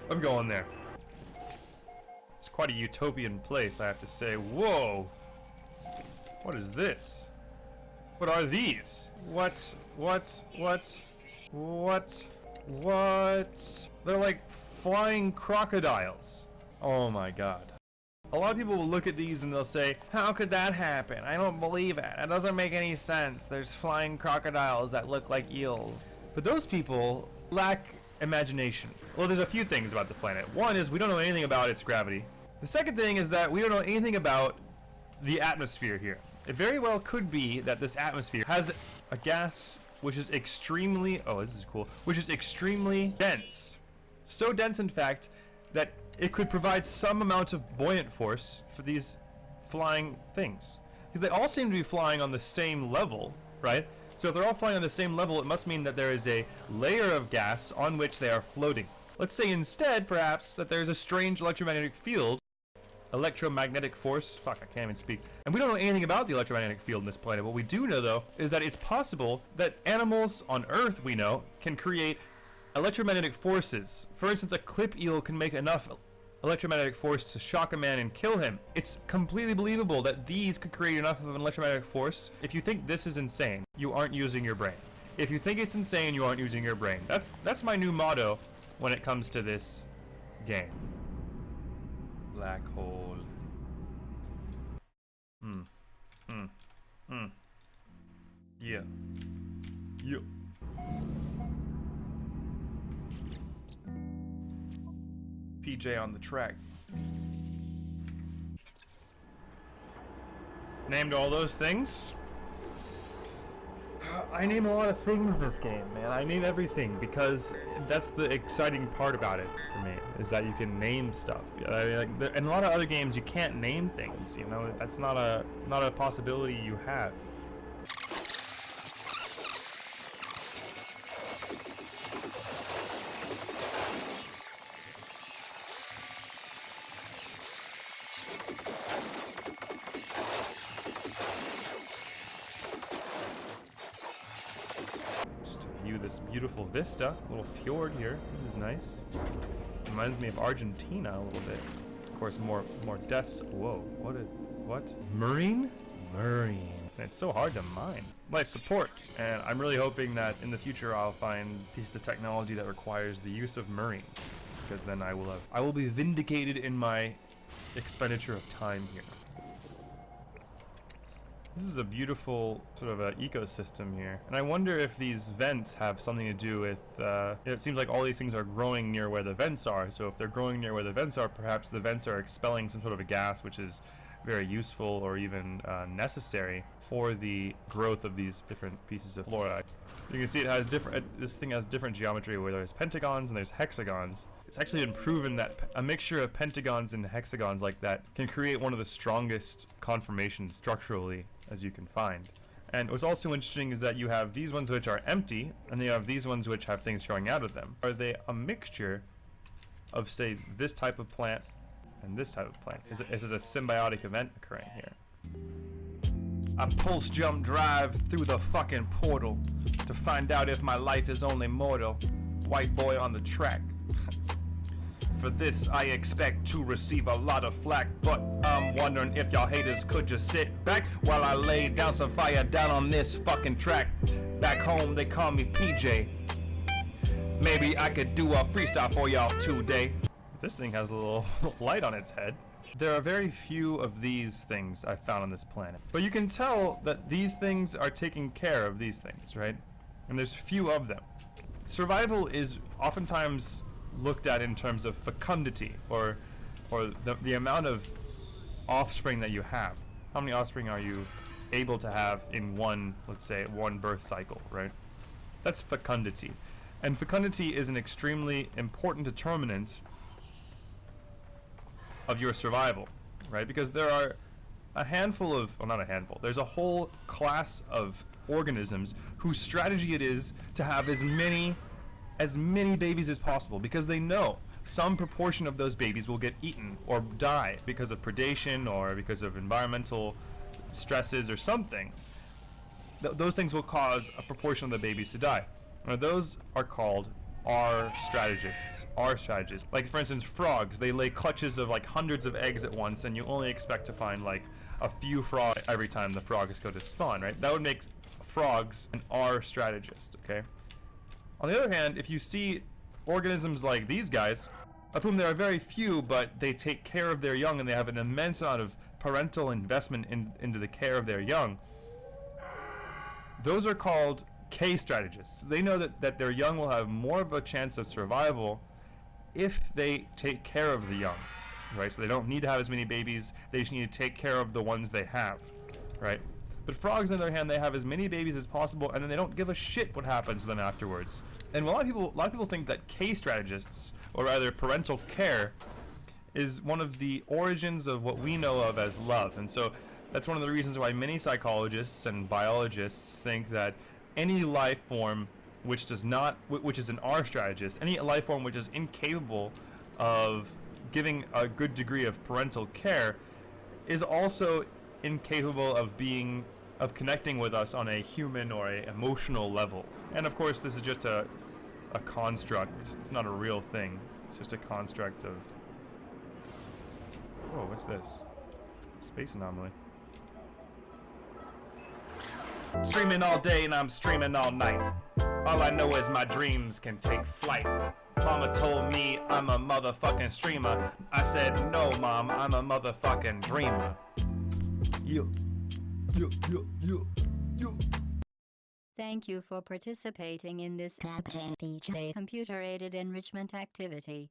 I'm going there. It's quite a utopian place, I have to say. Whoa! What is this? What are these? What? They're like flying crocodiles. Oh my god. A lot of people will look at these and they'll say, how could that happen? I don't believe it. It doesn't make any sense. There's flying crocodiles that look like eels. But those people lack imagination. Well, there's a few things about the planet. One is we don't know anything about its gravity. The second thing is that we don't know anything about the atmosphere here. It very well could be that this atmosphere has a gas which is extremely, oh, this is cool, which is extremely dense. So dense, in fact, that it could provide some amount of buoyant force for these flying things. Because they all seem to be flying on the same level, right? So if they're all flying on the same level, it must mean that there is a layer of gas on which they are floating. Let's say instead, perhaps, that there's a strange electromagnetic field, electromagnetic force, fuck, I can't even speak. And we don't know anything about the electromagnetic field in this planet. What we do know, though, is that it's possible that animals on Earth, we know, can create electromagnetic forces. For instance, a clip eel can make enough electromagnetic force to shock a man and kill him. It's completely believable that these could create enough of an electromagnetic force. If you think this is insane, you aren't using your brain. If you think it's insane, you aren't using your brain. That's my new motto when it comes to this game. Black hole. Yeah. Yeah. PJ on the track. Named all those things? I name a lot of things in this game, man. I name everything because that's the exciting part about it for me, is that you can name stuff. In a lot of other games, you can't name things. You know, that's not a possibility you have. This beautiful vista, little fjord here. This is nice. Reminds me of Argentina a little bit. Of course, more deaths. Whoa, what? Marine? Marine. It's so hard to mine. Life support, and I'm really hoping that in the future I'll find pieces of technology that requires the use of marine, because then I will be vindicated in my expenditure of time here. This is a beautiful sort of ecosystem here. And I wonder if these vents have something to do with, it seems like all these things are growing near where the vents are. So if they're growing near where the vents are, perhaps the vents are expelling some sort of a gas which is very useful or even necessary for the growth of these different pieces of flora. You can see it has this thing has different geometry where there's pentagons and there's hexagons. It's actually been proven that a mixture of pentagons and hexagons like that can create one of the strongest conformations structurally as you can find. And what's also interesting is that you have these ones which are empty, and you have these ones which have things growing out of them. Are they a mixture of, say, this type of plant and this type of plant? Is it a symbiotic event occurring here? I pulse jump drive through the fucking portal to find out if my life is only mortal. White boy on the track. For this, I expect to receive a lot of flack, but I'm wondering if y'all haters could just sit back while I lay down some fire down on this fucking track. Back home, they call me PJ. Maybe I could do a freestyle for y'all today. This thing has a little light on its head. There are very few of these things I found on this planet, but you can tell that these things are taking care of these things, right? And there's few of them. Survival is oftentimes looked at in terms of fecundity, or the amount of offspring that you have. How many offspring are you able to have in one, let's say, one birth cycle, right? That's fecundity. And fecundity is an extremely important determinant of your survival, right? Because there are a handful of, well, not a handful, there's a whole class of organisms whose strategy it is to have as many babies as possible, because they know some proportion of those babies will get eaten or die because of predation or because of environmental stresses or something. Those things will cause a proportion of the babies to die. Now, those are called are strategists. Are strategists. Like, for instance, frogs, they lay clutches of like hundreds of eggs at once, and you only expect to find like a few frogs every time the frogs go to spawn, right? That would make frogs an R strategist, okay? On the other hand, if you see organisms like these guys, of whom there are very few, but they take care of their young and they have an immense amount of parental investment into the care of their young, those are called K strategists. They know that their young will have more of a chance of survival if they take care of the young, right? So they don't need to have as many babies, they just need to take care of the ones they have, right? But frogs, on the other hand, they have as many babies as possible, and then they don't give a shit what happens to them afterwards. And a lot of people think that K strategists, or rather parental care, is one of the origins of what we know of as love. And so that's one of the reasons why many psychologists and biologists think that any life form which is an R strategist, any life form which is incapable of giving a good degree of parental care, is also incapable of connecting with us on a human or a emotional level. And of course, this is just a construct. It's not a real thing. It's just a construct of... Whoa, what's this? Space anomaly. Streaming all day and I'm streaming all night. All I know is my dreams can take flight. Mama told me I'm a motherfucking streamer. I said, no, Mom, I'm a motherfucking dreamer. You. Thank you for participating in this computer-aided enrichment activity.